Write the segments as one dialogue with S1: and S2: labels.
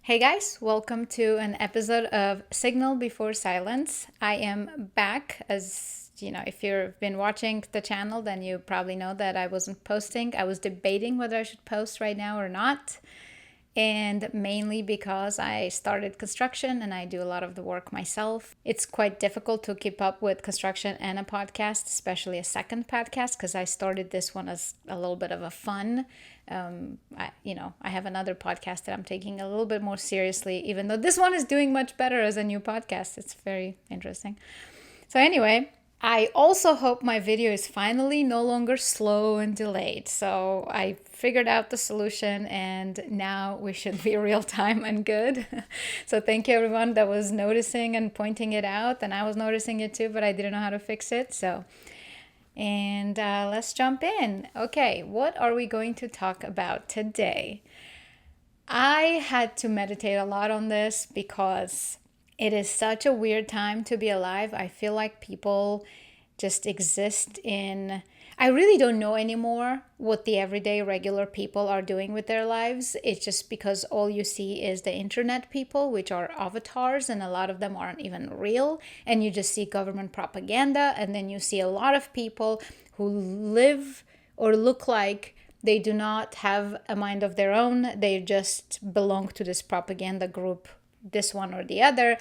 S1: Hey guys, welcome to an episode of Signal Before Silence. I am back. As you know, if you've been watching the channel, then you probably know that I wasn't posting. I was debating whether I should post right now or not. And mainly because I started construction and I do a lot of the work myself. It's quite difficult to keep up with construction and a podcast, especially a second podcast, because I started this one as a little bit of a fun. I have another podcast that I'm taking a little bit more seriously, even though this one is doing much better as a new podcast. It's very interesting. So anyway, I also hope my video is finally no longer slow and delayed. So I figured out the solution and now we should be real time and good. So thank you everyone that was noticing and pointing it out. And I was noticing it too, but I didn't know how to fix it. And let's jump in. Okay, what are we going to talk about today? I had to meditate a lot on this because it is such a weird time to be alive. I feel like people just exist in... I really don't know anymore what the everyday regular people are doing with their lives. It's just because all you see is the internet people, which are avatars, and a lot of them aren't even real. And you just see government propaganda, and then you see a lot of people who live or look like they do not have a mind of their own. They just belong to this propaganda group, this one or the other.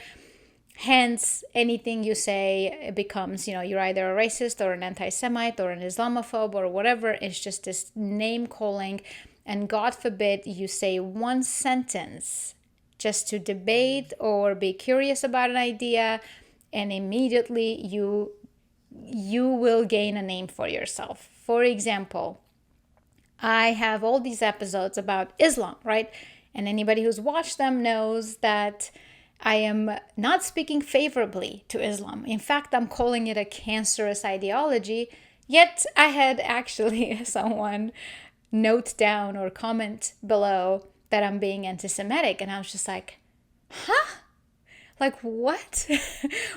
S1: Hence, anything you say becomes, you're either a racist or an anti-Semite or an Islamophobe or whatever. It's just this name calling. And God forbid you say one sentence just to debate or be curious about an idea, and immediately you will gain a name for yourself. For example, I have all these episodes about Islam, right? And anybody who's watched them knows that I am not speaking favorably to Islam. In fact, I'm calling it a cancerous ideology. Yet I had actually someone note down or comment below that I'm being anti-Semitic. And I was just like, huh? Like, what?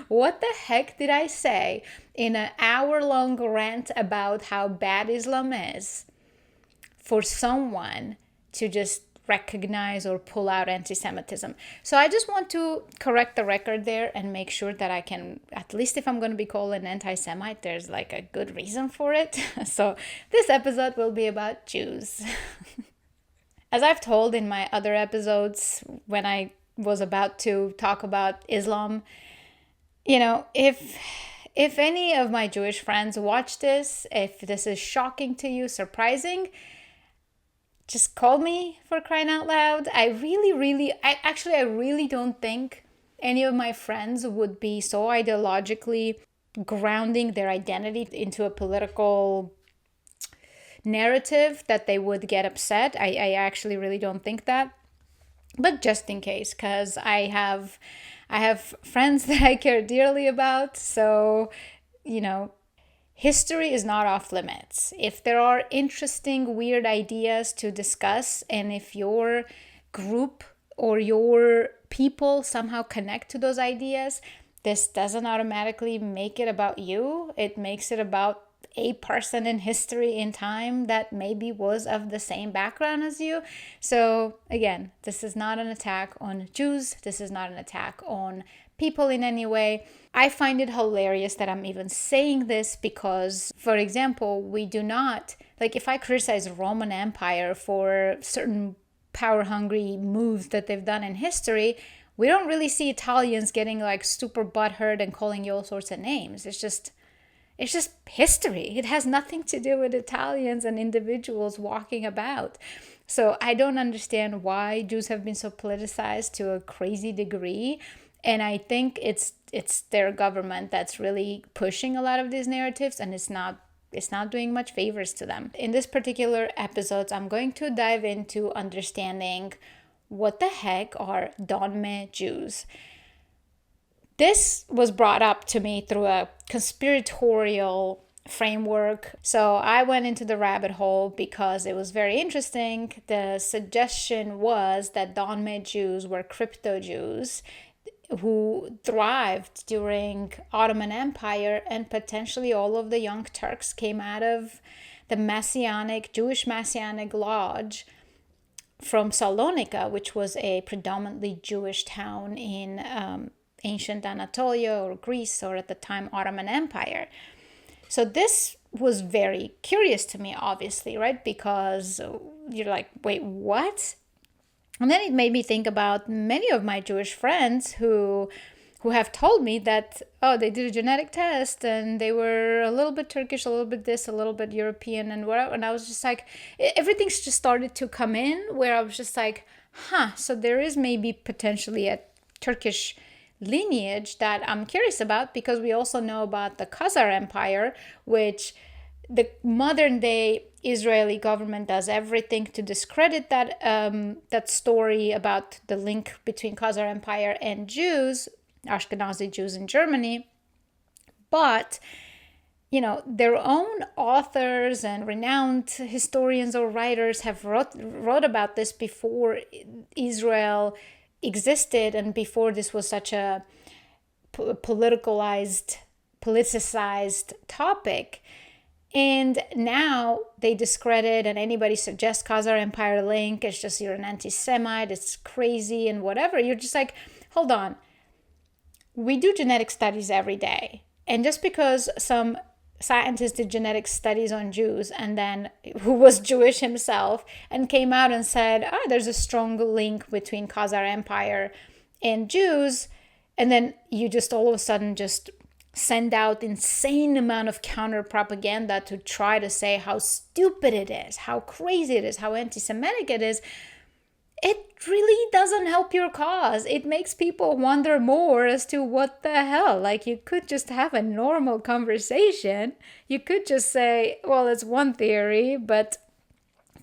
S1: What the heck did I say in an hour-long rant about how bad Islam is for someone to just recognize or pull out anti-Semitism? So I just want to correct the record there and make sure that I can, at least if I'm going to be called an anti-Semite, there's like a good reason for it. So this episode will be about Jews. As I've told in my other episodes when I was about to talk about Islam, if any of my Jewish friends watch this, if this is shocking to you, surprising, just call me, for crying out loud. I really don't think any of my friends would be so ideologically grounding their identity into a political narrative that they would get upset. I actually really don't think that. But just in case, because I have friends that I care dearly about. So, history is not off limits. If there are interesting, weird ideas to discuss, and if your group or your people somehow connect to those ideas, this doesn't automatically make it about you. It makes it about a person in history, in time, that maybe was of the same background as you. So again, this is not an attack on Jews. This is not an attack on people in any way. I find it hilarious that I'm even saying this because, for example, we do not, like, if I criticize Roman Empire for certain power-hungry moves that they've done in history, we don't really see Italians getting like super butthurt and calling you all sorts of names. It's just history. It has nothing to do with Italians and individuals walking about. So I don't understand why Jews have been so politicized to a crazy degree. And I think it's their government that's really pushing a lot of these narratives, and it's not doing much favors to them. In this particular episode, I'm going to dive into understanding what the heck are Donmeh Jews. This was brought up to me through a conspiratorial framework. So I went into the rabbit hole because it was very interesting. The suggestion was that Donmeh Jews were crypto Jews who thrived during Ottoman Empire, and potentially all of the Young Turks came out of the Jewish Masonic Lodge from Salonika, which was a predominantly Jewish town in ancient Anatolia or Greece, or at the time Ottoman Empire. So this was very curious to me, obviously, right? Because you're like, wait, what? And then it made me think about many of my Jewish friends who have told me that, oh, they did a genetic test and they were a little bit Turkish, a little bit this, a little bit European and whatever. And I was just like, everything's just started to come in where I was just like, so there is maybe potentially a Turkish lineage that I'm curious about, because we also know about the Khazar Empire, which the modern day Israeli government does everything to discredit that story about the link between Khazar Empire and Jews, Ashkenazi Jews in Germany. But, their own authors and renowned historians or writers have wrote about this before Israel existed and before this was such a politicized topic. And now they discredit, and anybody suggests Khazar Empire link, it's just you're an anti-Semite, it's crazy and whatever. You're just like, hold on. We do genetic studies every day. And just because some scientist did genetic studies on Jews and then who was Jewish himself and came out and said, there's a strong link between Khazar Empire and Jews, and then you just all of a sudden just send out insane amount of counter propaganda to try to say how stupid it is, how crazy it is, how anti-Semitic it is, it really doesn't help your cause. It makes people wonder more as to what the hell. Like, you could just have a normal conversation. You could just say, well, it's one theory, but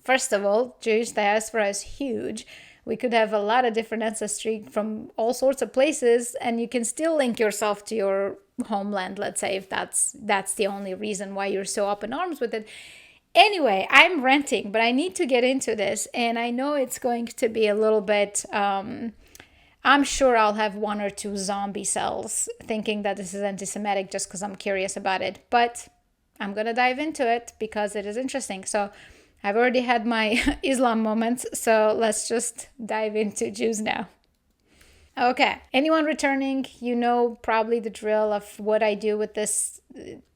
S1: first of all, Jewish diaspora is huge. We could have a lot of different ancestry from all sorts of places, and you can still link yourself to your homeland, let's say, if that's the only reason why you're so up in arms with it. Anyway, I'm ranting, but I need to get into this, and I know it's going to be a little bit, I'm sure I'll have one or two zombie cells thinking that this is anti-Semitic just because I'm curious about it, but I'm going to dive into it because it is interesting. So I've already had my Islam moments, so let's just dive into Jews now. Okay, anyone returning, you know probably the drill of what I do with this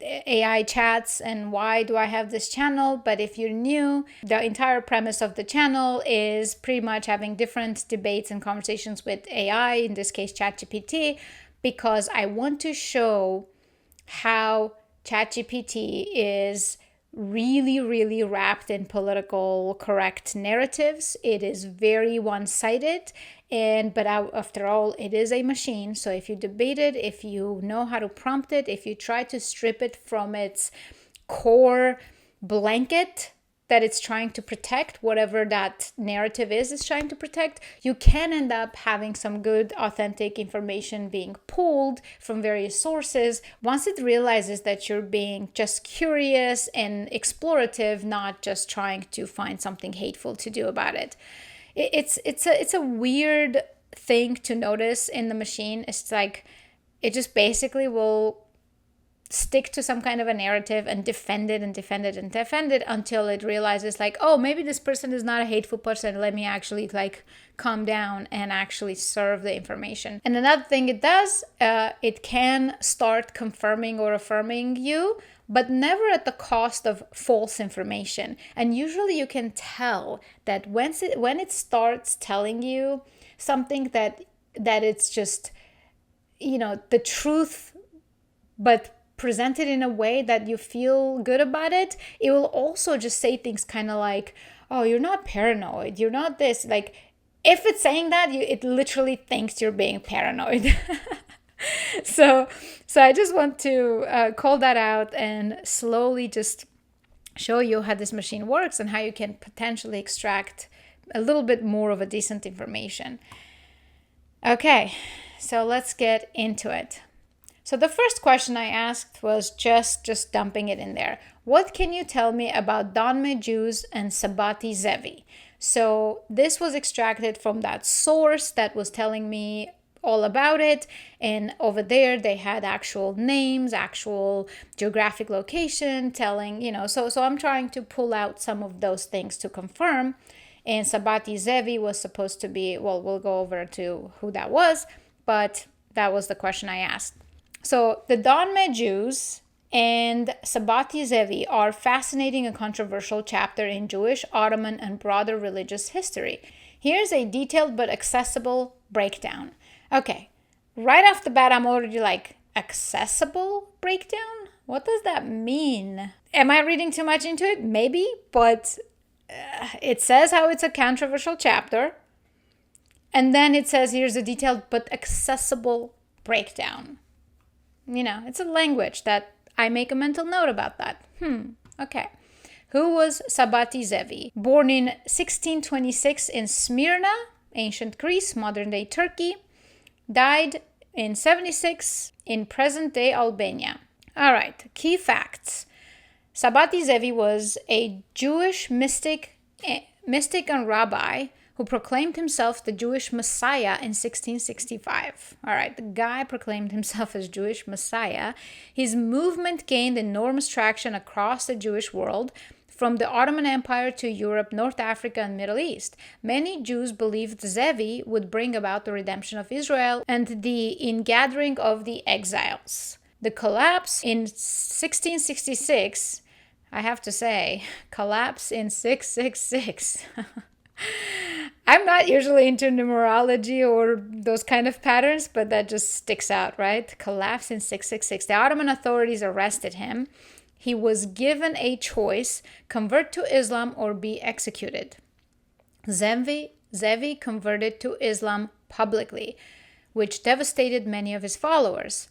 S1: AI chats and why do I have this channel. But if you're new, the entire premise of the channel is pretty much having different debates and conversations with AI, in this case ChatGPT, because I want to show how ChatGPT is really, really wrapped in political correct narratives. It is very one-sided, but after all, it is a machine. So if you debate it, if you know how to prompt it, if you try to strip it from its core blanket that it's trying to protect, whatever that narrative is trying to protect, you can end up having some good, authentic information being pulled from various sources once it realizes that you're being just curious and explorative, not just trying to find something hateful to do about it. It's a weird thing to notice in the machine. It's like it just basically will stick to some kind of a narrative and defend it and defend it and defend it until it realizes like, oh, maybe this person is not a hateful person. Let me actually like calm down and actually serve the information. And another thing it does, it can start confirming or affirming you, but never at the cost of false information. And usually you can tell that when it starts telling you something that it's just, the truth, but presented in a way that you feel good about it, it will also just say things kind of like, oh, you're not paranoid, you're not this. Like, if it's saying that, it literally thinks you're being paranoid. So I just want to call that out and slowly just show you how this machine works and how you can potentially extract a little bit more of a decent information. Okay, so let's get into it. So the first question I asked was just dumping it in there. What can you tell me about Donmeh Jews and Sabati Zevi? So this was extracted from that source that was telling me all about it. And over there, they had actual names, actual geographic location telling, so I'm trying to pull out some of those things to confirm. And Sabati Zevi was supposed to be, well, we'll go over to who that was, but that was the question I asked. So the Donmeh Jews and Sabati Zevi are fascinating and controversial chapter in Jewish, Ottoman, and broader religious history. Here's a detailed but accessible breakdown. Okay, right off the bat, I'm already like, accessible breakdown? What does that mean? Am I reading too much into it? Maybe, but it says how it's a controversial chapter. And then it says here's a detailed but accessible breakdown. You know, it's a language that I make a mental note about that. Okay. Who was Sabati Zevi? Born in 1626 in Smyrna, ancient Greece, modern-day Turkey. Died in 76 in present-day Albania. All right, key facts. Sabati Zevi was a Jewish mystic and rabbi who proclaimed himself the Jewish Messiah in 1665. All right, the guy proclaimed himself as Jewish Messiah. His movement gained enormous traction across the Jewish world, from the Ottoman Empire to Europe, North Africa, and Middle East. Many Jews believed Zevi would bring about the redemption of Israel and the ingathering of the exiles. The collapse in 1666, I have to say, collapse in 666. I'm not usually into numerology or those kind of patterns, but that just sticks out, right? Collapse in 666. The Ottoman authorities arrested him. He was given a choice, convert to Islam or be executed. Zevi converted to Islam publicly, which devastated many of his followers,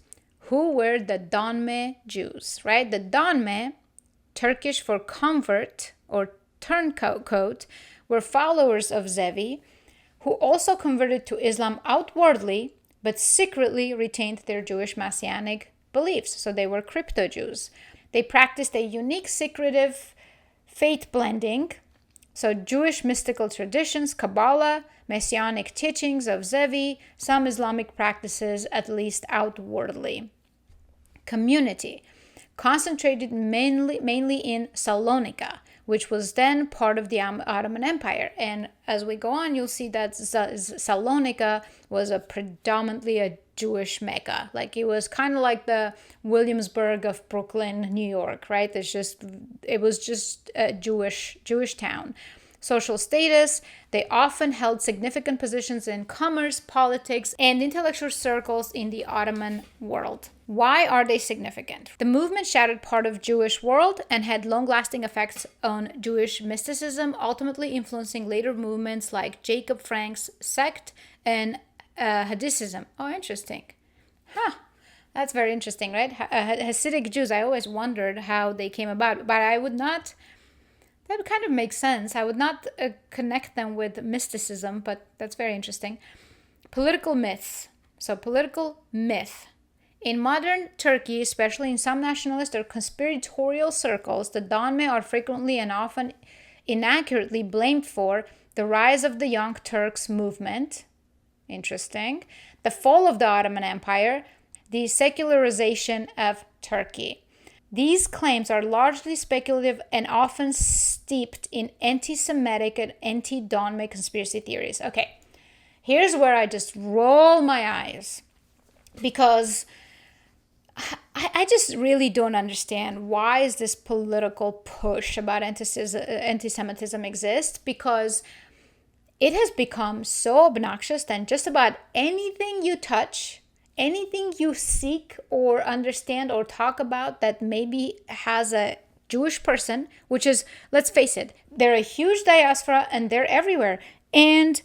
S1: who were the Donmeh Jews, right? The Donmeh, Turkish for convert or turncoat, were followers of Zevi, who also converted to Islam outwardly, but secretly retained their Jewish Messianic beliefs. So they were crypto-Jews. They practiced a unique secretive faith blending, so Jewish mystical traditions, Kabbalah, Messianic teachings of Zevi, some Islamic practices, at least outwardly. Community concentrated mainly in Salonika, which was then part of the Ottoman Empire. And as we go on, you'll see that Salonika was predominantly a Jewish Mecca. Like it was kind of like the Williamsburg of Brooklyn, New York, right? It was just a Jewish town. Social status, they often held significant positions in commerce, politics, and intellectual circles in the Ottoman world. Why are they significant? The movement shattered part of Jewish world and had long-lasting effects on Jewish mysticism, ultimately influencing later movements like Jacob Frank's sect and Hasidism. Oh, interesting. That's very interesting, right? Hasidic Jews, I always wondered how they came about, but I would not... That would kind of make sense. I would not connect them with mysticism, but that's very interesting. Political myths. So political myth. In modern Turkey, especially in some nationalist or conspiratorial circles, the Donmeh are frequently and often inaccurately blamed for the rise of the Young Turks movement. Interesting. The fall of the Ottoman Empire, the secularization of Turkey. These claims are largely speculative and often steeped in anti-Semitic and anti-Donmeh conspiracy theories. Okay, here's where I just roll my eyes, because I just really don't understand why is this political push about anti-Semitism exists, because it has become so obnoxious that just about anything you touch, anything you seek or understand or talk about that maybe has a Jewish person, which is, let's face it, they're a huge diaspora and they're everywhere. And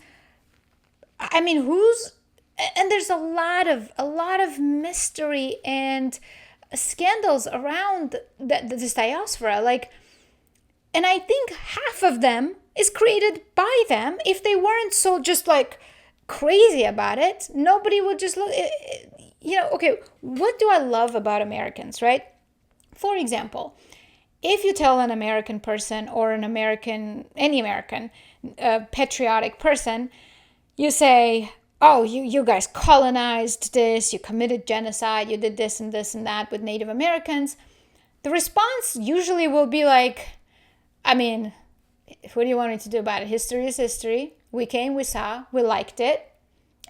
S1: I mean, there's a lot of mystery and scandals around this diaspora. Like, and I think half of them is created by them. If they weren't so just like crazy about it, nobody would just look, okay, what do I love about Americans, right? For example, if you tell an American person or any American patriotic person, you say, oh, you guys colonized this, you committed genocide, you did this and that with Native Americans, the response usually will be like, I mean, what do you want me to do about it? History is history. We came, we saw, we liked it.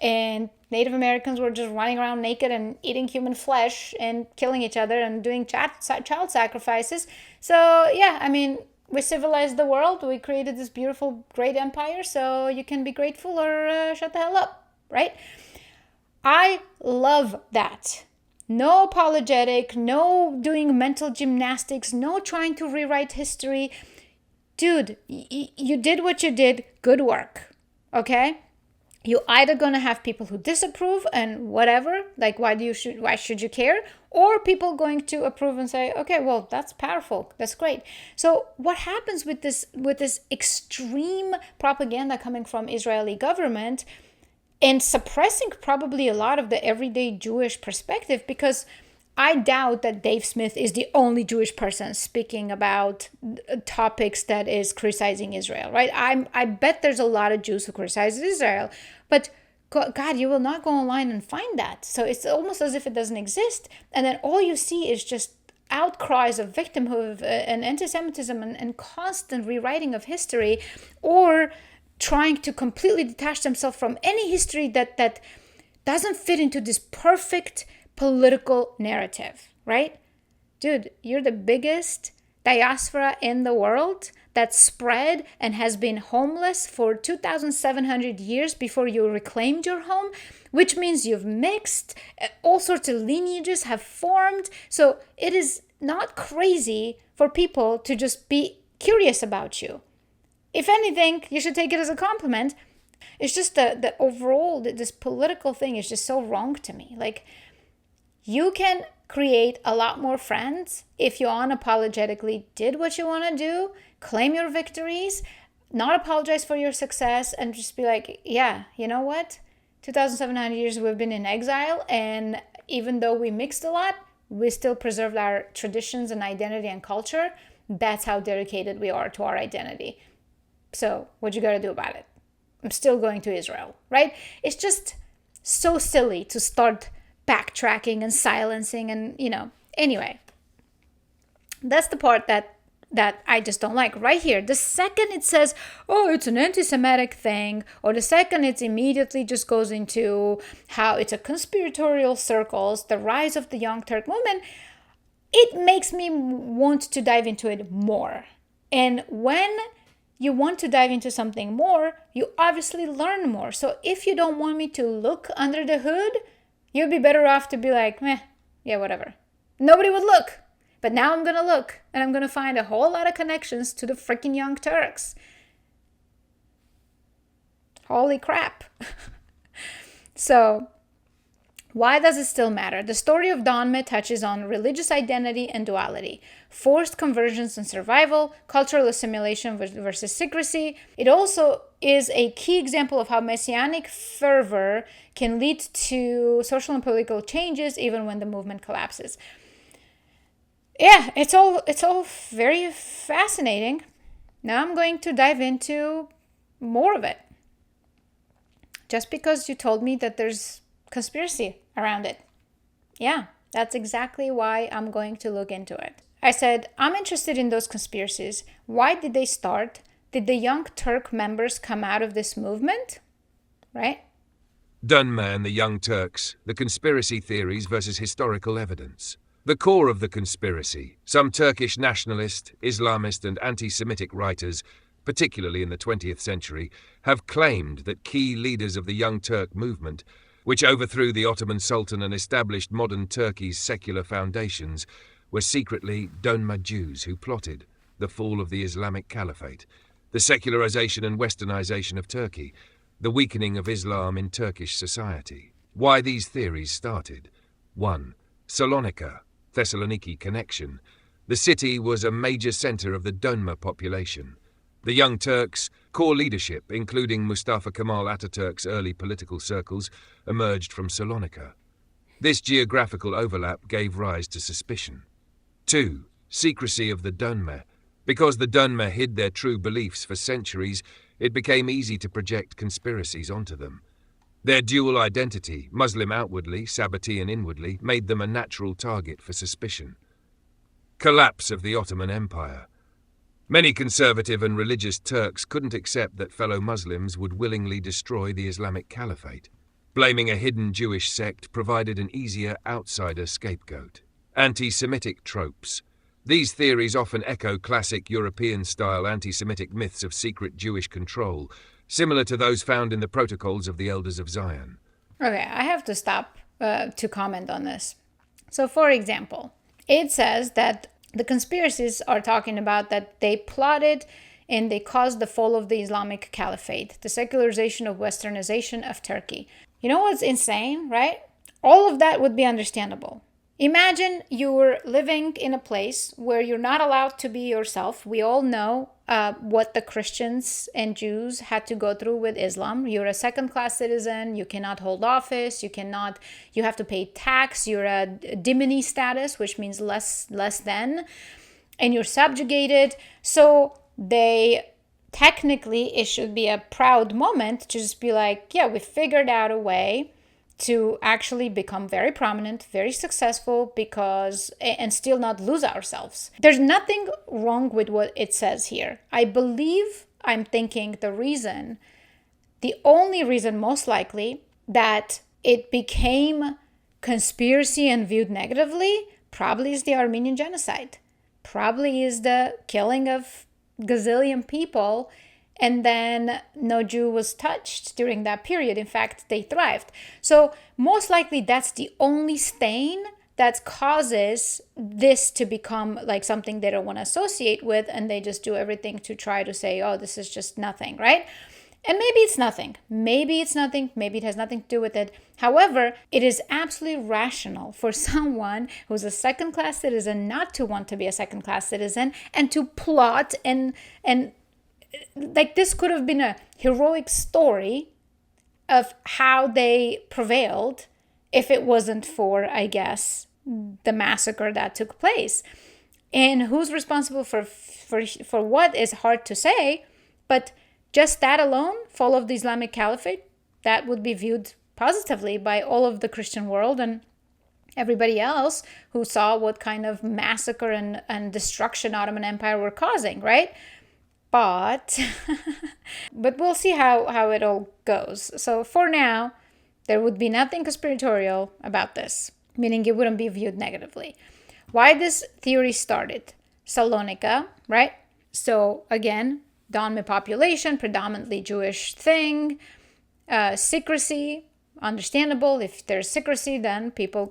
S1: And Native Americans were just running around naked and eating human flesh and killing each other and doing child sacrifices. So, yeah, I mean, we civilized the world. We created this beautiful, great empire. So you can be grateful or shut the hell up, right? I love that. No apologetic, no doing mental gymnastics, no trying to rewrite history. Dude, you did what you did. Good work, okay? You're either going to have people who disapprove and whatever, like why should you care? Or people going to approve and say, okay, well, that's powerful. That's great. So what happens with this extreme propaganda coming from Israeli government and suppressing probably a lot of the everyday Jewish perspective, because I doubt that Dave Smith is the only Jewish person speaking about topics that is criticizing Israel, right? I bet there's a lot of Jews who criticize Israel, but God, you will not go online and find that. So it's almost as if it doesn't exist. And then all you see is just outcries of victimhood and anti-Semitism and constant rewriting of history, or trying to completely detach themselves from any history that doesn't fit into this perfect political narrative, right? Dude, you're the biggest diaspora in the world that spread and has been homeless for 2,700 years before you reclaimed your home, which means you've mixed, all sorts of lineages have formed. So it is not crazy for people to just be curious about you. If anything, you should take it as a compliment. It's just the overall, this political thing is just so wrong to me. Like, you can create a lot more friends if you unapologetically did what you want to do, claim your victories, not apologize for your success, and just be like, yeah, you know what? 2,700 years we've been in exile, and even though we mixed a lot, we still preserved our traditions and identity and culture. That's how dedicated we are to our identity. So what you got to do about it? I'm still going to Israel, right? It's just so silly to start backtracking and silencing and, anyway. That's the part that I just don't like. Right here, the second it says, oh, it's an anti-Semitic thing, or the second it immediately just goes into how it's a conspiratorial circles, the rise of the Young Turk movement, it makes me want to dive into it more. And when you want to dive into something more, you obviously learn more. So if you don't want me to look under the hood, you'd be better off to be like, meh, yeah, whatever. Nobody would look. But now I'm going to look, and I'm going to find a whole lot of connections to the freaking Young Turks. Holy crap. So, why does it still matter? The story of Donmeh touches on religious identity and duality, forced conversions and survival, cultural assimilation versus secrecy. It also is a key example of how Messianic fervor can lead to social and political changes even when the movement collapses. Yeah, it's all very fascinating. Now I'm going to dive into more of it. Just because you told me that there's conspiracy around it. Yeah, that's exactly why I'm going to look into it. I said, I'm interested in those conspiracies. Why did they start? Did the Young Turk members come out of this movement? Right?
S2: Donmeh and the Young Turks, the conspiracy theories versus historical evidence. The core of the conspiracy, some Turkish nationalist, Islamist and anti-Semitic writers, particularly in the 20th century, have claimed that key leaders of the Young Turk movement, which overthrew the Ottoman Sultan and established modern Turkey's secular foundations, were secretly Donmeh Jews who plotted the fall of the Islamic Caliphate, the secularization and westernization of Turkey, the weakening of Islam in Turkish society. Why these theories started? 1. Salonika, Thessaloniki connection. The city was a major center of the Donmeh population. The Young Turks, core leadership, including Mustafa Kemal Ataturk's early political circles, emerged from Salonika. This geographical overlap gave rise to suspicion. 2. Secrecy of the Donmeh. Because the Donmeh hid their true beliefs for centuries, it became easy to project conspiracies onto them. Their dual identity, Muslim outwardly, Sabbatean inwardly, made them a natural target for suspicion. Collapse of the Ottoman Empire. Many conservative and religious Turks couldn't accept that fellow Muslims would willingly destroy the Islamic Caliphate. Blaming a hidden Jewish sect provided an easier outsider scapegoat. Anti-Semitic tropes. These theories often echo classic European-style anti-Semitic myths of secret Jewish control, similar to those found in the protocols of the Elders of Zion.
S1: Okay, I have to stop to comment on this. So, for example, it says that the conspiracies are talking about that they plotted and they caused the fall of the Islamic Caliphate, the secularization of westernization of Turkey. You know what's insane, right? All of that would be understandable. Imagine you're living in a place where you're not allowed to be yourself. We all know what the Christians and Jews had to go through with Islam. You're a second-class citizen. You cannot hold office. You have to pay tax. You're a dhimmi status, which means less than, and you're subjugated. So technically, it should be a proud moment to just be like, yeah, we figured out a way to actually become very prominent, very successful, and still not lose ourselves. There's nothing wrong with what it says here. I'm thinking the only reason most likely that it became conspiracy and viewed negatively probably is the Armenian Genocide. Probably is the killing of gazillion people, and then no Jew was touched during that period. In fact, they thrived. So most likely that's the only stain that causes this to become like something they don't want to associate with, and they just do everything to try to say, oh, this is just nothing, right? And maybe it's nothing. Maybe it's nothing. Maybe it has nothing to do with it. However, it is absolutely rational for someone who's a second-class citizen not to want to be a second-class citizen and to plot and like this could have been a heroic story of how they prevailed if it wasn't for, I guess, the massacre that took place. And who's responsible for what is hard to say, but just that alone, fall of the Islamic Caliphate, that would be viewed positively by all of the Christian world and everybody else who saw what kind of massacre and destruction Ottoman Empire were causing, right? But we'll see how it all goes. So for now, there would be nothing conspiratorial about this, meaning it wouldn't be viewed negatively. Why this theory started? Salonika, right? So again, Donmeh population, predominantly Jewish thing, secrecy, understandable. If there's secrecy, then people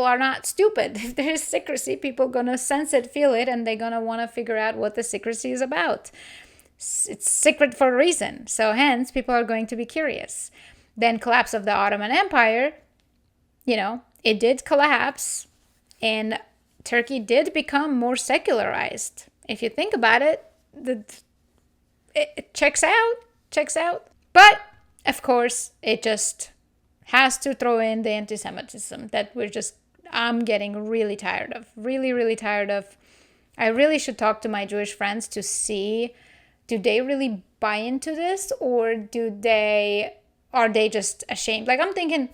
S1: are not stupid. If there's secrecy, people are going to sense it, feel it, and they're going to want to figure out what the secrecy is about. It's secret for a reason. So hence, people are going to be curious. Then collapse of the Ottoman Empire, it did collapse, and Turkey did become more secularized. If you think about it, it checks out. But, of course, it just has to throw in the anti-Semitism that I'm getting really tired of. Really, really tired of. I really should talk to my Jewish friends to see, do they really buy into this, or are they just ashamed? Like, I'm thinking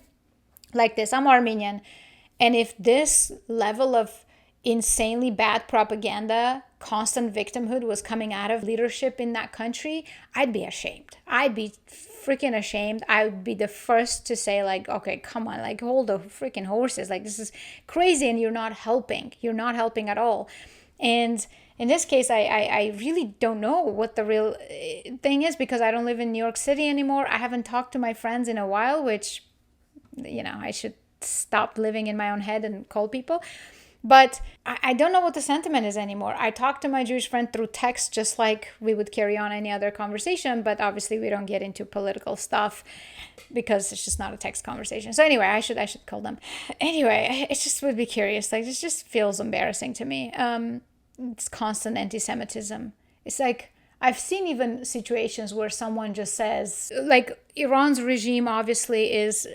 S1: like this, I'm Armenian, and if this level of insanely bad propaganda, constant victimhood was coming out of leadership in that country, I'd be ashamed. I'd be freaking ashamed. I would be the first to say, like, okay, come on, like, hold the freaking horses. Like, this is crazy, and you're not helping. You're not helping at all. And in this case, I really don't know what the real thing is, because I don't live in New York City anymore. I haven't talked to my friends in a while, which, I should stop living in my own head and call people. But I don't know what the sentiment is anymore. I talk to my Jewish friend through text, just like we would carry on any other conversation. But obviously, we don't get into political stuff because it's just not a text conversation. So anyway, I should call them. Anyway, it just would be curious. Like, this just feels embarrassing to me. It's constant anti-Semitism. It's like, I've seen even situations where someone just says, like, Iran's regime obviously is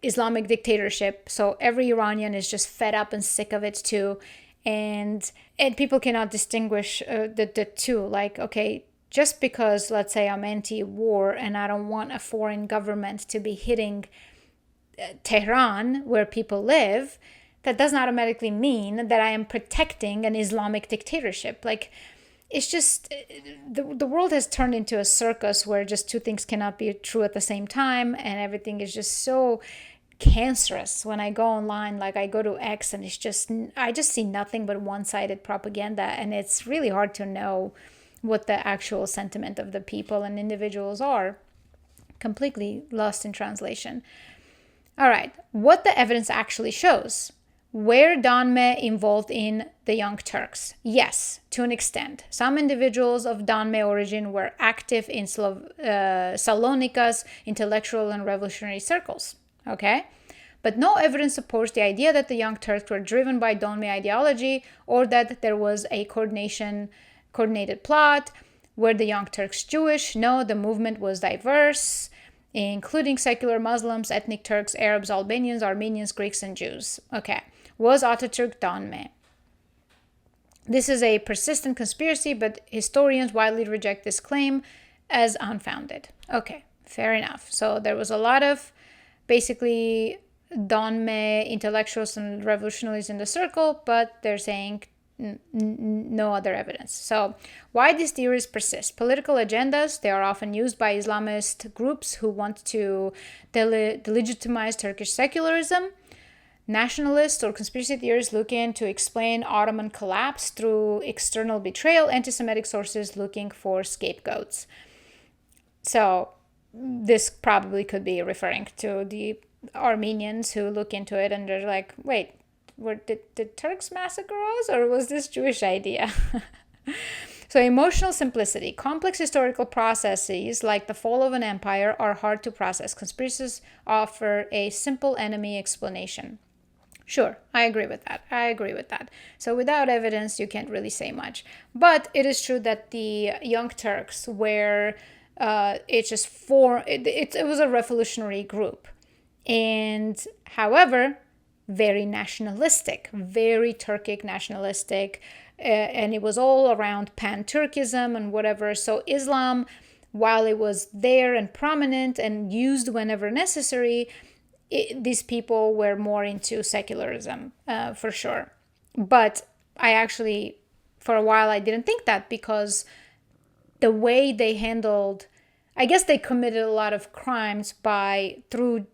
S1: Islamic dictatorship. So every Iranian is just fed up and sick of it too. And people cannot distinguish the two. Like, okay, just because, let's say, I'm anti-war and I don't want a foreign government to be hitting Tehran, where people live, that doesn't automatically mean that I am protecting an Islamic dictatorship. Like, it's just, the world has turned into a circus where just two things cannot be true at the same time, and everything is just so cancerous. When I go online, like I go to X, and I just see nothing but one-sided propaganda, and it's really hard to know what the actual sentiment of the people and individuals are. Completely lost in translation. All right, what the evidence actually shows. Were Donmeh involved in the Young Turks? Yes, to an extent. Some individuals of Donmeh origin were active in Salonika's intellectual and revolutionary circles. Okay? But no evidence supports the idea that the Young Turks were driven by Donmeh ideology, or that there was a coordinated plot. Were the Young Turks Jewish? No, the movement was diverse, including secular Muslims, ethnic Turks, Arabs, Albanians, Armenians, Greeks, and Jews. Okay. Was Ataturk Donmeh? This is a persistent conspiracy, but historians widely reject this claim as unfounded. Okay, fair enough. So there was a lot of basically Donmeh intellectuals and revolutionaries in the circle, but they're saying no other evidence. So why these theories persist? Political agendas. They are often used by Islamist groups who want to delegitimize Turkish secularism. Nationalists or conspiracy theorists looking to explain Ottoman collapse through external betrayal. Anti-Semitic sources looking for scapegoats. So this probably could be referring to the Armenians who look into it and they're like, wait, did Turks massacre us, or was this Jewish idea? So emotional simplicity. Complex historical processes like the fall of an empire are hard to process. Conspiracies offer a simple enemy explanation. Sure, I agree with that. So without evidence, you can't really say much. But it is true that the Young Turks were, it was a revolutionary group. And however, very nationalistic, very Turkic nationalistic, and it was all around pan-Turkism and whatever. So Islam, while it was there and prominent and used whenever necessary, these people were more into secularism, for sure. But I actually, for a while, I didn't think that, because the way they handled, I guess they committed a lot of crimes through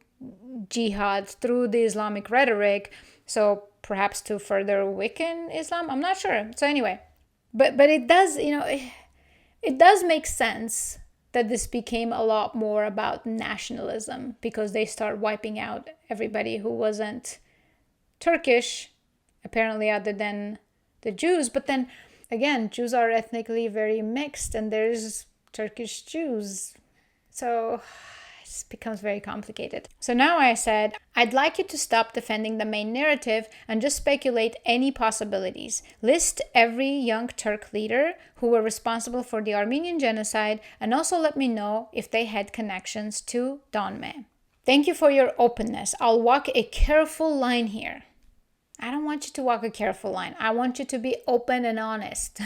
S1: jihad, through the Islamic rhetoric, so perhaps to further weaken Islam. I'm not sure. So anyway, but it does, it does make sense that this became a lot more about nationalism, because they start wiping out everybody who wasn't Turkish, apparently, other than the Jews. But then again, Jews are ethnically very mixed, and there's Turkish Jews. So it becomes very complicated. So now I said, I'd like you to stop defending the main narrative and just speculate any possibilities. List every Young Turk leader who were responsible for the Armenian Genocide, and also let me know if they had connections to Donmeh. Thank you for your openness. I'll walk a careful line here. I don't want you to walk a careful line. I want you to be open and honest.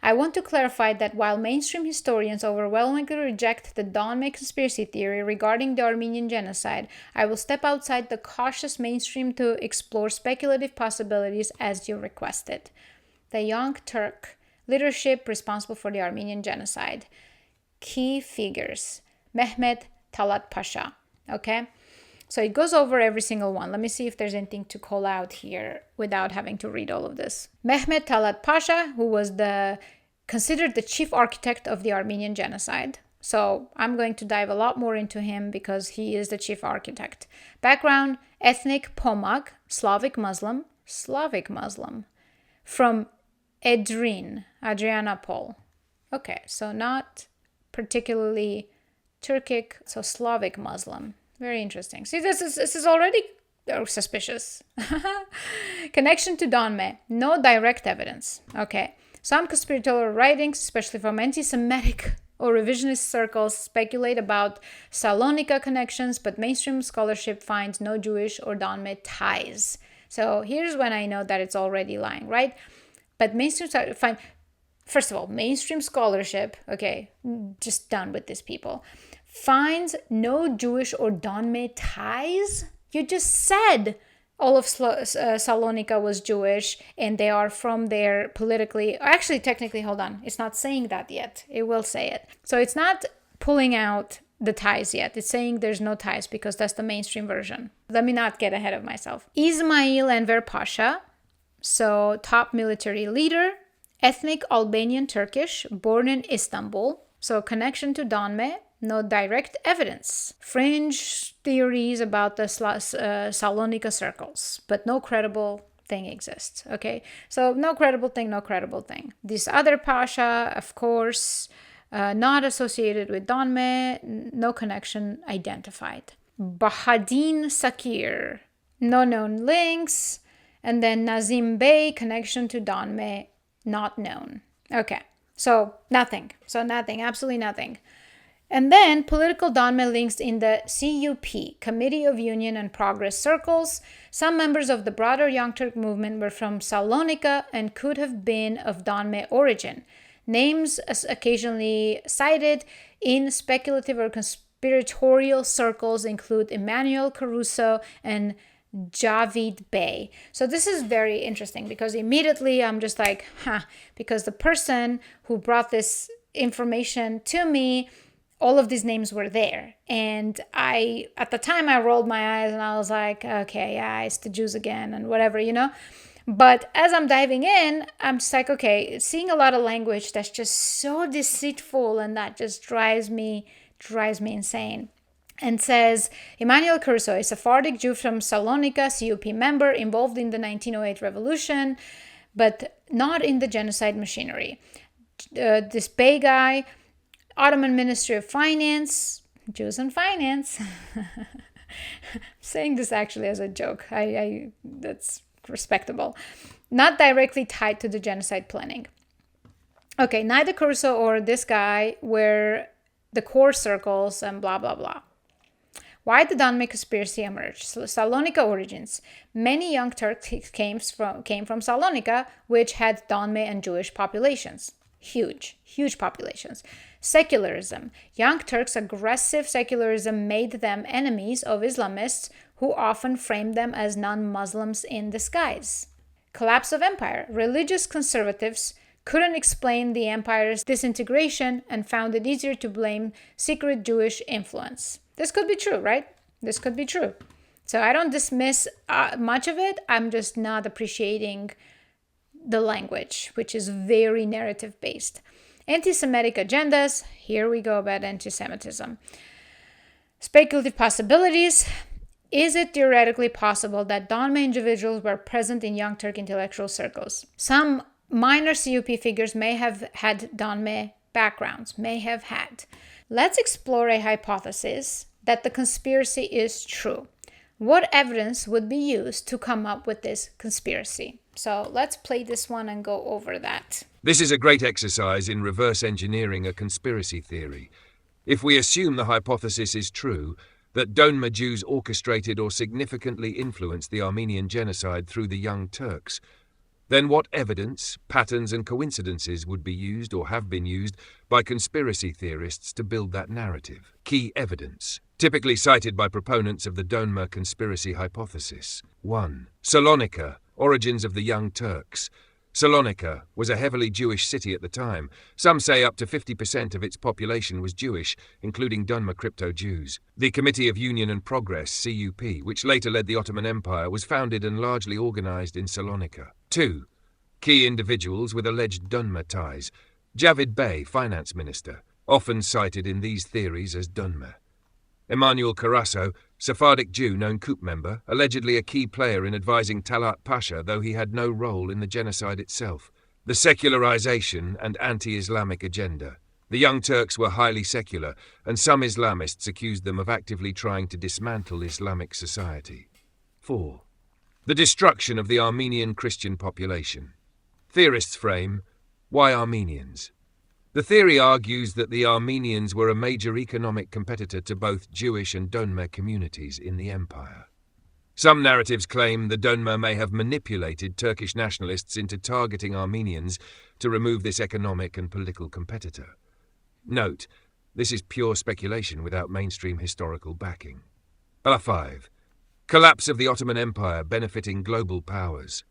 S1: I want to clarify that while mainstream historians overwhelmingly reject the Donmeh conspiracy theory regarding the Armenian Genocide, I will step outside the cautious mainstream to explore speculative possibilities as you requested. The Young Turk leadership responsible for the Armenian Genocide. Key figures. Mehmet Talat Pasha. Okay? So it goes over every single one. Let me see if there's anything to call out here without having to read all of this. Mehmet Talat Pasha, who was considered the chief architect of the Armenian Genocide. So I'm going to dive a lot more into him because he is the chief architect. Background, ethnic Pomag, Slavic Muslim, from Adrianopol. Okay, so not particularly Turkic, so Slavic Muslim. Very interesting. See, this is already suspicious. Connection to Donmeh. No direct evidence. Okay. Some conspiratorial writings, especially from anti-Semitic or revisionist circles, speculate about Salonika connections, but mainstream scholarship finds no Jewish or Donmeh ties. So here's when I know that it's already lying, right? But first of all, mainstream scholarship, okay, just done with these people, finds no Jewish or Donmeh ties? You just said all of Salonika was Jewish and they are from there politically. Actually, technically, hold on. It's not saying that yet. It will say it. So it's not pulling out the ties yet. It's saying there's no ties because that's the mainstream version. Let me not get ahead of myself. Ismail Enver Pasha, so top military leader, ethnic Albanian Turkish, born in Istanbul. So connection to Donmeh, no direct evidence. Fringe theories about the Salonika circles, but no credible thing exists. Okay, so no credible thing, no credible thing. This other Pasha, of course, not associated with Donmeh, no connection identified. Bahadin Sakir, no known links. And then Nazim Bey, connection to Donmeh, not known. Okay, so nothing. So nothing, absolutely nothing. And then political Donmeh links in the CUP, Committee of Union and Progress circles. Some members of the broader Young Turk movement were from Salonika and could have been of Donmeh origin. Names occasionally cited in speculative or conspiratorial circles include Emmanuel Caruso and Javid Bey. So this is very interesting because immediately I'm just like, because the person who brought this information to me, all of these names were there. And at the time I rolled my eyes and I was like, okay, yeah, it's the Jews again and whatever, But as I'm diving in, I'm just like, okay, seeing a lot of language that's just so deceitful and that just drives me insane. And says, Emmanuel Caruso, a Sephardic Jew from Salonika, CUP member, involved in the 1908 revolution, but not in the genocide machinery. This Bey guy, Ottoman Ministry of Finance, Jews and Finance. I'm saying this actually as a joke. That's respectable. Not directly tied to the genocide planning. Okay, neither Caruso or this guy were the core circles and blah, blah, blah. Why did the Donmeh conspiracy emerge? Salonika origins. Many Young Turks came from Salonika, which had Donmeh and Jewish populations. Huge populations. Secularism. Young Turks' aggressive secularism made them enemies of Islamists who often framed them as non-Muslims in disguise. Collapse of empire. Religious conservatives couldn't explain the empire's disintegration and found it easier to blame secret Jewish influence. This could be true, right? This could be true. So I don't dismiss much of it. I'm just not appreciating the language, which is very narrative-based. Anti-Semitic agendas. Here we go about anti-Semitism. Speculative possibilities. Is it theoretically possible that Donmeh individuals were present in Young Turk intellectual circles? Some minor CUP figures may have had Donmeh backgrounds, may have had. Let's explore a hypothesis that the conspiracy is true. What evidence would be used to come up with this conspiracy? So let's play this one and go over that.
S2: This is a great exercise in reverse engineering a conspiracy theory. If we assume the hypothesis is true, that Donmeh Jews orchestrated or significantly influenced the Armenian Genocide through the Young Turks, then what evidence, patterns and coincidences would be used or have been used by conspiracy theorists to build that narrative? Key evidence, typically cited by proponents of the Donmeh conspiracy hypothesis. 1. Salonika, origins of the Young Turks. Salonika was a heavily Jewish city at the time. Some say up to 50% of its population was Jewish, including Donmeh crypto Jews. The Committee of Union and Progress, CUP, which later led the Ottoman Empire, was founded and largely organized in Salonika. 2. Key individuals with alleged Donmeh ties. Javid Bey, finance minister, often cited in these theories as Donmeh. Emmanuel Caruso, Sephardic Jew known coup member, allegedly a key player in advising Talat Pasha, though he had no role in the genocide itself. The secularization and anti-Islamic agenda. The Young Turks were highly secular, and some Islamists accused them of actively trying to dismantle Islamic society. 4. The destruction of the Armenian Christian population. Theorists frame, why Armenians? The theory argues that the Armenians were a major economic competitor to both Jewish and Donmeh communities in the empire. Some narratives claim the Donmeh may have manipulated Turkish nationalists into targeting Armenians to remove this economic and political competitor. Note, this is pure speculation without mainstream historical backing. 5. Collapse of the Ottoman Empire benefiting global powers.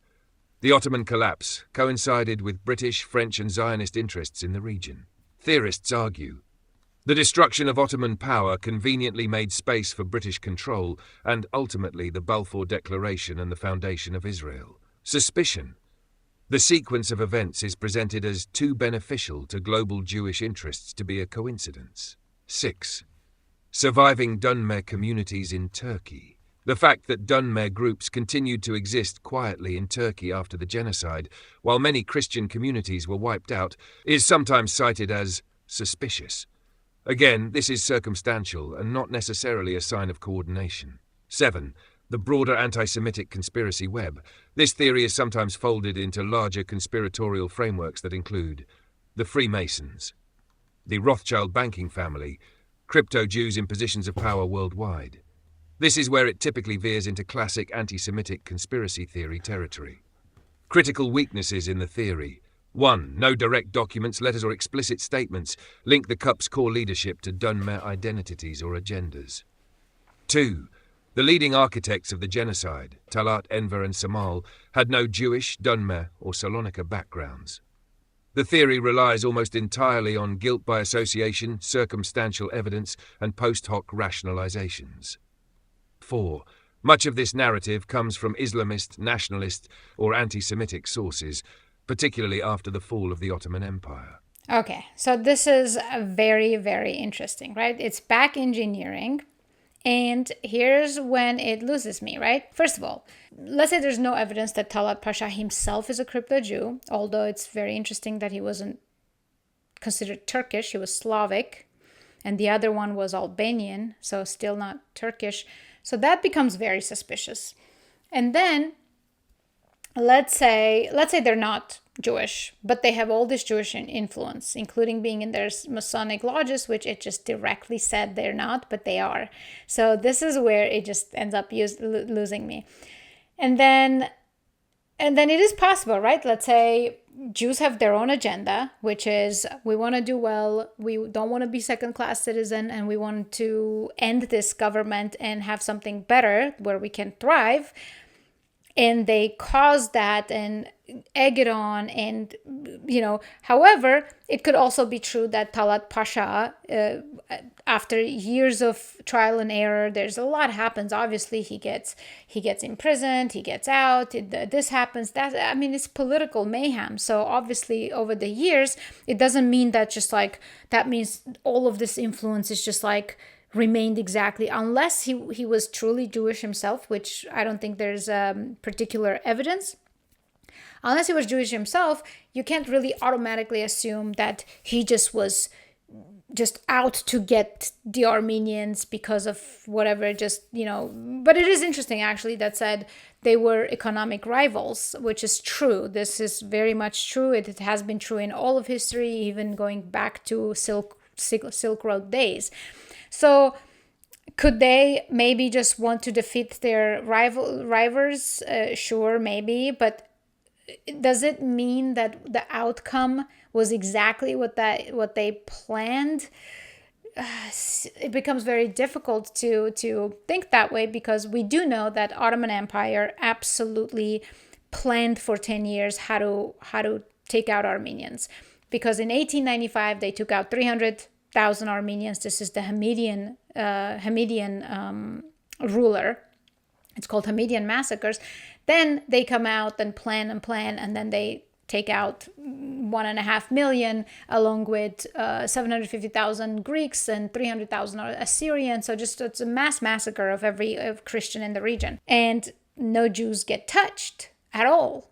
S2: The Ottoman collapse coincided with British, French and Zionist interests in the region. Theorists argue the destruction of Ottoman power conveniently made space for British control and ultimately the Balfour Declaration and the foundation of Israel. Suspicion. The sequence of events is presented as too beneficial to global Jewish interests to be a coincidence. 6. Surviving Donmeh communities in Turkey. The fact that Donmeh groups continued to exist quietly in Turkey after the genocide, while many Christian communities were wiped out, is sometimes cited as suspicious. Again, this is circumstantial and not necessarily a sign of coordination. 7. The broader anti-Semitic conspiracy web. This theory is sometimes folded into larger conspiratorial frameworks that include the Freemasons, the Rothschild banking family, crypto Jews in positions of power worldwide. This is where it typically veers into classic anti-Semitic conspiracy theory territory. Critical weaknesses in the theory. 1. No direct documents, letters or explicit statements link the Cup's core leadership to Donmeh identities or agendas. 2. The leading architects of the genocide, Talat Enver and Samal, had no Jewish, Donmeh or Salonika backgrounds. The theory relies almost entirely on guilt by association, circumstantial evidence and post hoc rationalizations. 4. Much of this narrative comes from Islamist, nationalist or anti-Semitic sources, particularly after the fall of the Ottoman Empire.
S1: Okay, so this is very, very interesting, right? It's back engineering, and here's when it loses me, right? First of all, let's say there's no evidence that Talat Pasha himself is a crypto Jew, although it's very interesting that he wasn't considered Turkish, he was Slavic, and the other one was Albanian, so still not Turkish. So that becomes very suspicious. And then let's say they're not Jewish, but they have all this Jewish influence, including being in their Masonic lodges, which it just directly said they're not, but they are. So this is where it just ends up losing me. And then it is possible, right? Let's say Jews have their own agenda, which is we want to do well, we don't want to be second-class citizen, and we want to end this government and have something better where we can thrive. And they cause that and egg it on. And, however, it could also be true that Talat Pasha, after years of trial and error, there's a lot happens. Obviously, he gets imprisoned, he gets out, this happens, it's political mayhem. So obviously, over the years, it doesn't mean that that means all of this influence is just remained exactly, unless he was truly Jewish himself, which I don't think there's particular evidence. Unless he was Jewish himself, you can't really automatically assume that he just was out to get the Armenians because of whatever, but it is interesting actually that said they were economic rivals, which is true. This is very much true. It has been true in all of history, even going back to Silk Road days. So could they maybe just want to defeat their rivals? Sure, maybe. But does it mean that the outcome was exactly what they planned? It becomes very difficult to think that way, because we do know that Ottoman Empire absolutely planned for 10 years how to take out Armenians. Because in 1895, they took out 300,000 Armenians. This is the Hamidian ruler. It's called Hamidian massacres. Then they come out and plan, and then they take out 1.5 million, along with 750,000 Greeks and 300,000 Assyrians. So it's a mass massacre of every Christian in the region. And no Jews get touched at all.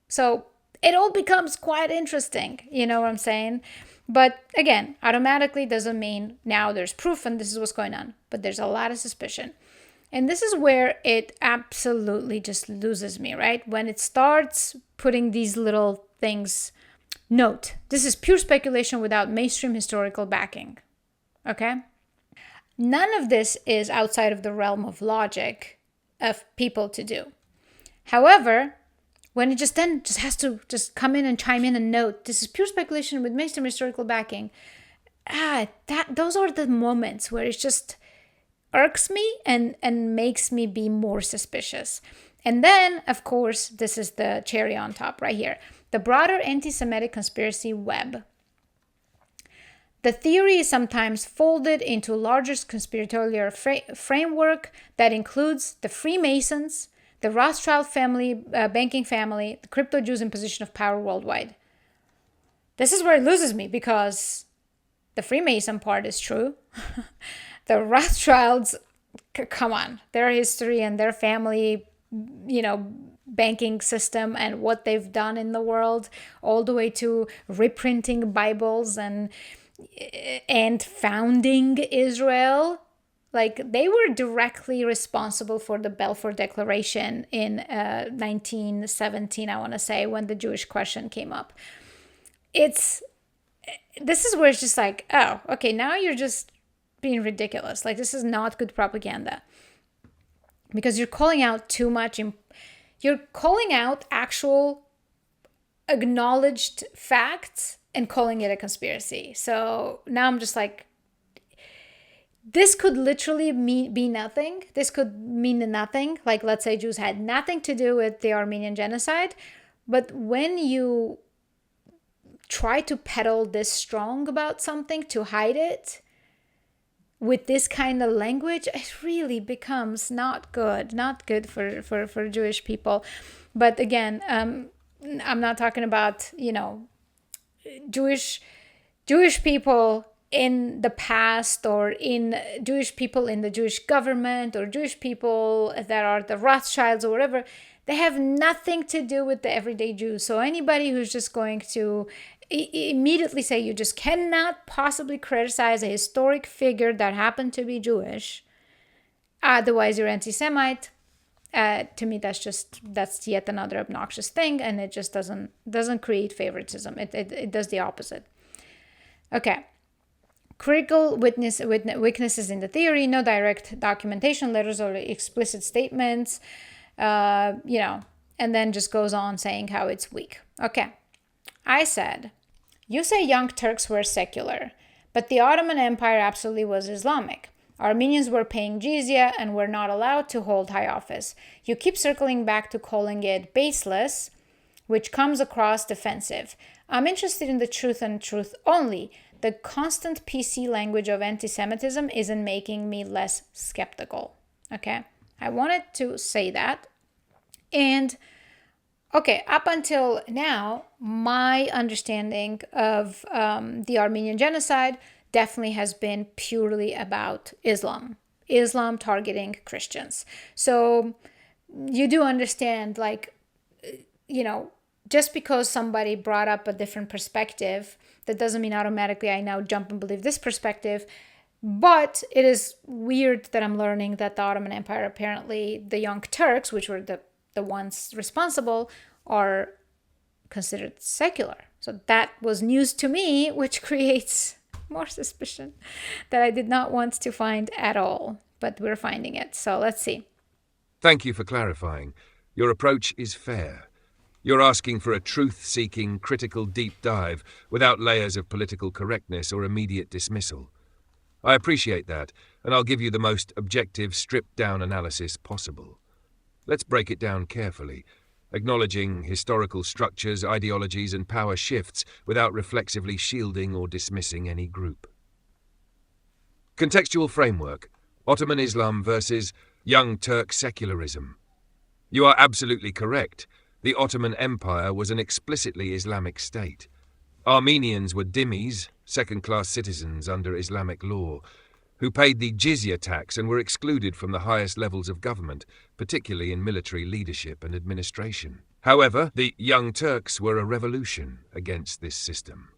S1: So it all becomes quite interesting, you know what I'm saying? But again, automatically doesn't mean now there's proof and this is what's going on. But there's a lot of suspicion. And this is where it absolutely just loses me, right? When it starts putting these little things. Note, this is pure speculation without mainstream historical backing. Okay? None of this is outside of the realm of logic of people to do. However, when it just has to just come in and chime in and note, this is pure speculation with mainstream historical backing. Those are the moments where it's just irks me and makes me be more suspicious. And then, of course, this is the cherry on top right here. The broader anti-Semitic conspiracy web. The theory is sometimes folded into a larger conspiratorial framework that includes the Freemasons, the Rothschild family, banking family, the crypto Jews in position of power worldwide. This is where it loses me, because the Freemason part is true. The Rothschilds, come on, their history and their family, banking system and what they've done in the world, all the way to reprinting Bibles and founding Israel. Like, they were directly responsible for the Balfour Declaration in 1917, I want to say, when the Jewish question came up. This is where it's just like, oh, okay, now you're just being ridiculous. Like, this is not good propaganda, because you're calling out too much. You're calling out actual acknowledged facts and calling it a conspiracy. So now I'm just like, this could literally be nothing. This could mean nothing. Like, let's say Jews had nothing to do with the Armenian Genocide. But when you try to peddle this strong about something to hide it with this kind of language, it really becomes not good for Jewish people. But again, I'm not talking about, Jewish people in the past, or in Jewish people in the Jewish government, or Jewish people that are the Rothschilds or whatever. They have nothing to do with the everyday Jew. So anybody who's just going to immediately say you just cannot possibly criticize a historic figure that happened to be Jewish, otherwise you're anti-Semite, to me that's yet another obnoxious thing, and it just doesn't create favoritism. It does the opposite. Okay. Critical weaknesses in the theory: no direct documentation, letters or explicit statements, and then just goes on saying how it's weak. Okay. I said, you say Young Turks were secular, but the Ottoman Empire absolutely was Islamic. Armenians were paying jizya and were not allowed to hold high office. You keep circling back to calling it baseless, which comes across defensive. I'm interested in the truth and truth only. The constant PC language of anti-Semitism isn't making me less skeptical. Okay? I wanted to say that. And okay, up until now, my understanding of the Armenian Genocide definitely has been purely about Islam targeting Christians. So you do understand, like, just because somebody brought up a different perspective, that doesn't mean automatically I now jump and believe this perspective. But it is weird that I'm learning that the Ottoman Empire, apparently the Young Turks, which were the ones responsible, are considered secular. So that was news to me, which creates more suspicion that I did not want to find at all. But we're finding it. So let's see.
S2: Thank you for clarifying. Your approach is fair. You're asking for a truth-seeking, critical deep dive without layers of political correctness or immediate dismissal. I appreciate that, and I'll give you the most objective, stripped-down analysis possible. Let's break it down carefully, acknowledging historical structures, ideologies, and power shifts without reflexively shielding or dismissing any group. Contextual framework: Ottoman Islam versus Young Turk secularism. You are absolutely correct. The Ottoman Empire was an explicitly Islamic state. Armenians were dhimmis, second-class citizens under Islamic law, who paid the jizya tax and were excluded from the highest levels of government, particularly in military leadership and administration. However, the Young Turks were a revolution against this system.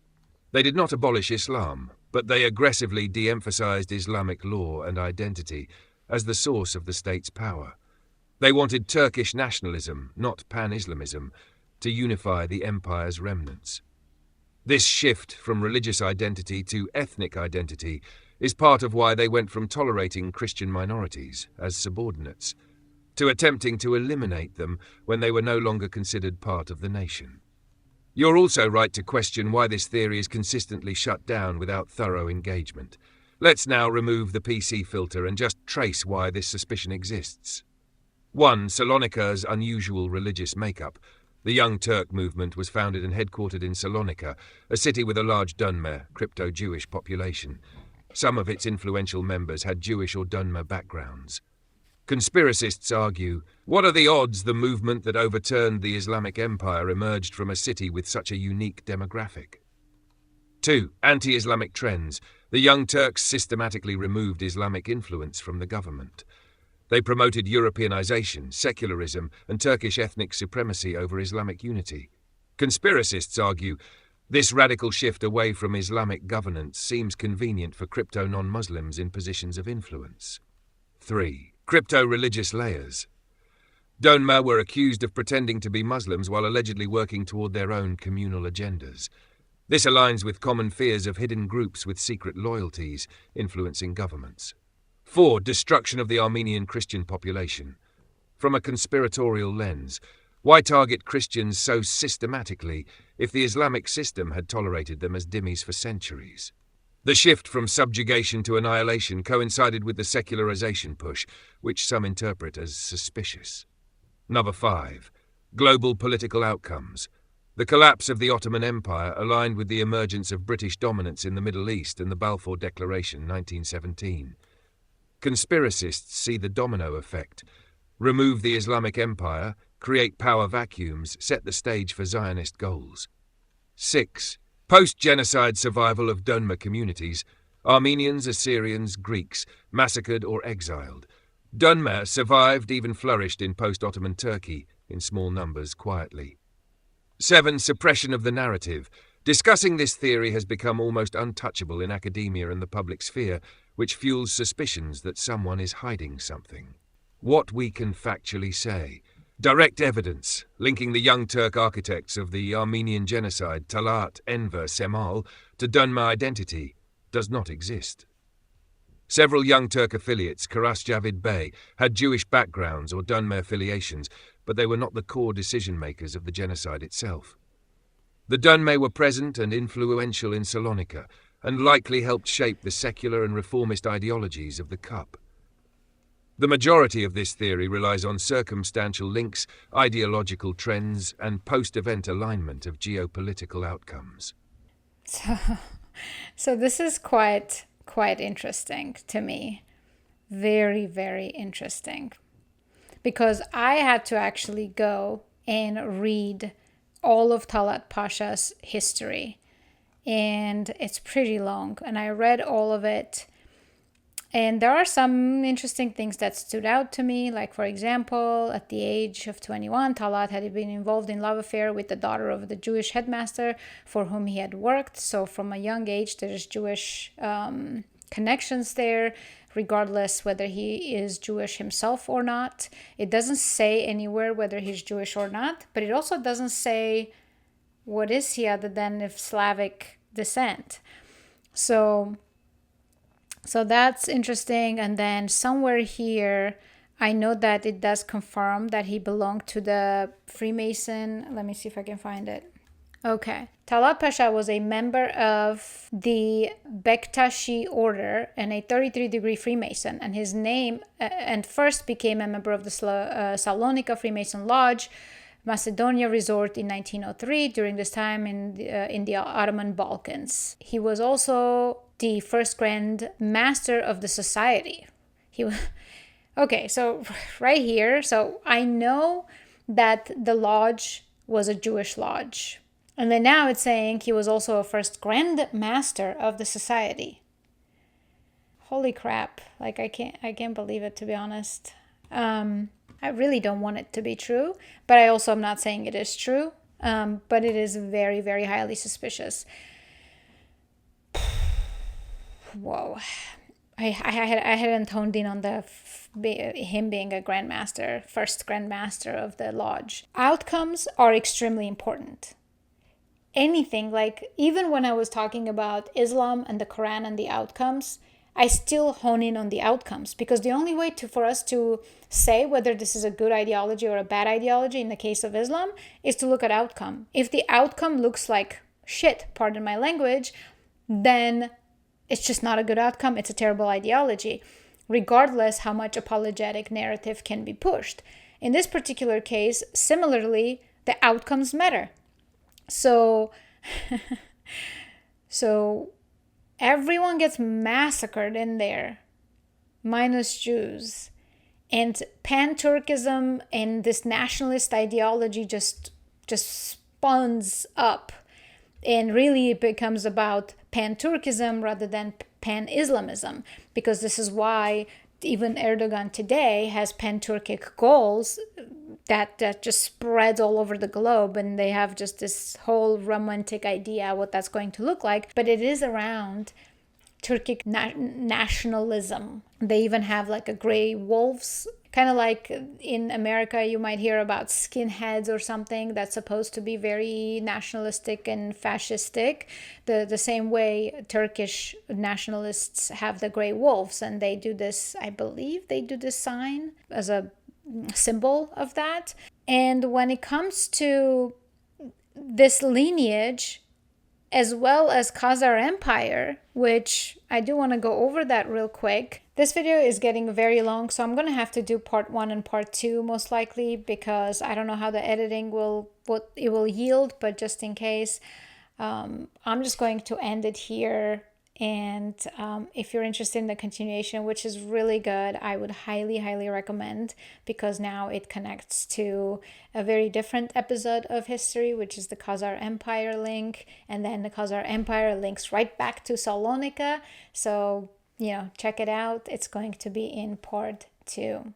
S2: They did not abolish Islam, but they aggressively de-emphasized Islamic law and identity as the source of the state's power. They wanted Turkish nationalism, not pan-Islamism, to unify the empire's remnants. This shift from religious identity to ethnic identity is part of why they went from tolerating Christian minorities as subordinates to attempting to eliminate them when they were no longer considered part of the nation. You're also right to question why this theory is consistently shut down without thorough engagement. Let's now remove the PC filter and just trace why this suspicion exists. 1. Salonika's unusual religious makeup. The Young Turk movement was founded and headquartered in Salonika, a city with a large Donmeh, crypto-Jewish population. Some of its influential members had Jewish or Donmeh backgrounds. Conspiracists argue, what are the odds the movement that overturned the Islamic Empire emerged from a city with such a unique demographic? 2. Anti-Islamic trends. The Young Turks systematically removed Islamic influence from the government. They promoted Europeanization, secularism, and Turkish ethnic supremacy over Islamic unity. Conspiracists argue, this radical shift away from Islamic governance seems convenient for crypto non-Muslims in positions of influence. 3. Crypto-religious layers. Donmeh were accused of pretending to be Muslims while allegedly working toward their own communal agendas. This aligns with common fears of hidden groups with secret loyalties influencing governments. 4. Destruction of the Armenian Christian population. From a conspiratorial lens, why target Christians so systematically if the Islamic system had tolerated them as dhimmis for centuries? The shift from subjugation to annihilation coincided with the secularization push, which some interpret as suspicious. Number 5. Global political outcomes. The collapse of the Ottoman Empire aligned with the emergence of British dominance in the Middle East and the Balfour Declaration, 1917. Conspiracists see the domino effect. Remove the Islamic Empire, create power vacuums, set the stage for Zionist goals. 6. Post-genocide survival of Donmeh communities. Armenians, Assyrians, Greeks, massacred or exiled. Donmeh survived, even flourished in post-Ottoman Turkey, in small numbers, quietly. 7. Suppression of the narrative. Discussing this theory has become almost untouchable in academia and the public sphere, which fuels suspicions that someone is hiding something. What we can factually say. Direct evidence linking the Young Turk architects of the Armenian Genocide, Talat, Enver, Cemal, to Donmeh identity does not exist. Several Young Turk affiliates, Karas Javid Bey, had Jewish backgrounds or Donmeh affiliations, but they were not the core decision-makers of the genocide itself. The Donmeh were present and influential in Salonika, and likely helped shape the secular and reformist ideologies of the CUP. The majority of this theory relies on circumstantial links, ideological trends, and post-event alignment of geopolitical outcomes.
S1: So this is quite interesting to me. Very, very interesting. Because I had to actually go and read all of Talat Pasha's history. And it's pretty long. And I read all of it. And there are some interesting things that stood out to me. Like, for example, at the age of 21, Talat had been involved in love affair with the daughter of the Jewish headmaster for whom he had worked. So from a young age, there's Jewish connections there, regardless whether he is Jewish himself or not. It doesn't say anywhere whether he's Jewish or not, but it also doesn't say what is he other than of Slavic descent. So that's interesting. And then somewhere here, I know that it does confirm that he belonged to the Freemason. Let me see if I can find it. Okay. Talat Pasha was a member of the Bektashi order and a 33-degree Freemason, and his name and first became a member of the Salonika Freemason Lodge, Macedonia resort in 1903 during this time in the Ottoman Balkans. He was also the first Grand Master of the society. Okay, so right here, so I know that the lodge was a Jewish lodge. And then now it's saying he was also a first Grand Master of the society. Holy crap. Like, I can't believe it, to be honest. I really don't want it to be true, but I also am not saying it is true. But it is very, very highly suspicious. Whoa. I hadn't honed in on him being a grandmaster, first grandmaster of the lodge. Outcomes are extremely important. Anything, like even when I was talking about Islam and the Quran and the outcomes, I still hone in on the outcomes, because the only way for us to say whether this is a good ideology or a bad ideology in the case of Islam is to look at outcome. If the outcome looks like shit, pardon my language, then it's just not a good outcome. It's a terrible ideology, regardless how much apologetic narrative can be pushed. In this particular case, similarly, the outcomes matter. So, so everyone gets massacred in there, minus Jews. And pan-Turkism and this nationalist ideology just spawns up. And really it becomes about pan-Turkism rather than pan-Islamism. Because this is why even Erdogan today has pan-Turkic goals that just spreads all over the globe, and they have just this whole romantic idea what that's going to look like. But it is around Turkic nationalism. They even have like a gray wolves, kind of like in America you might hear about skinheads or something that's supposed to be very nationalistic and fascistic. The same way Turkish nationalists have the gray wolves, and they do this, I believe they do this sign as a symbol of that. And when it comes to this lineage, as well as Khazar Empire, which I do want to go over that real quick. This video is getting very long, so I'm going to have to do part 1 and part 2 most likely, because I don't know how the editing what it will yield, but just in case, I'm just going to end it here. And if you're interested in the continuation, which is really good, I would highly recommend, because now it connects to a very different episode of history, which is the Khazar Empire link. And then the Khazar Empire links right back to Salonika. So, check it out. It's going to be in part 2.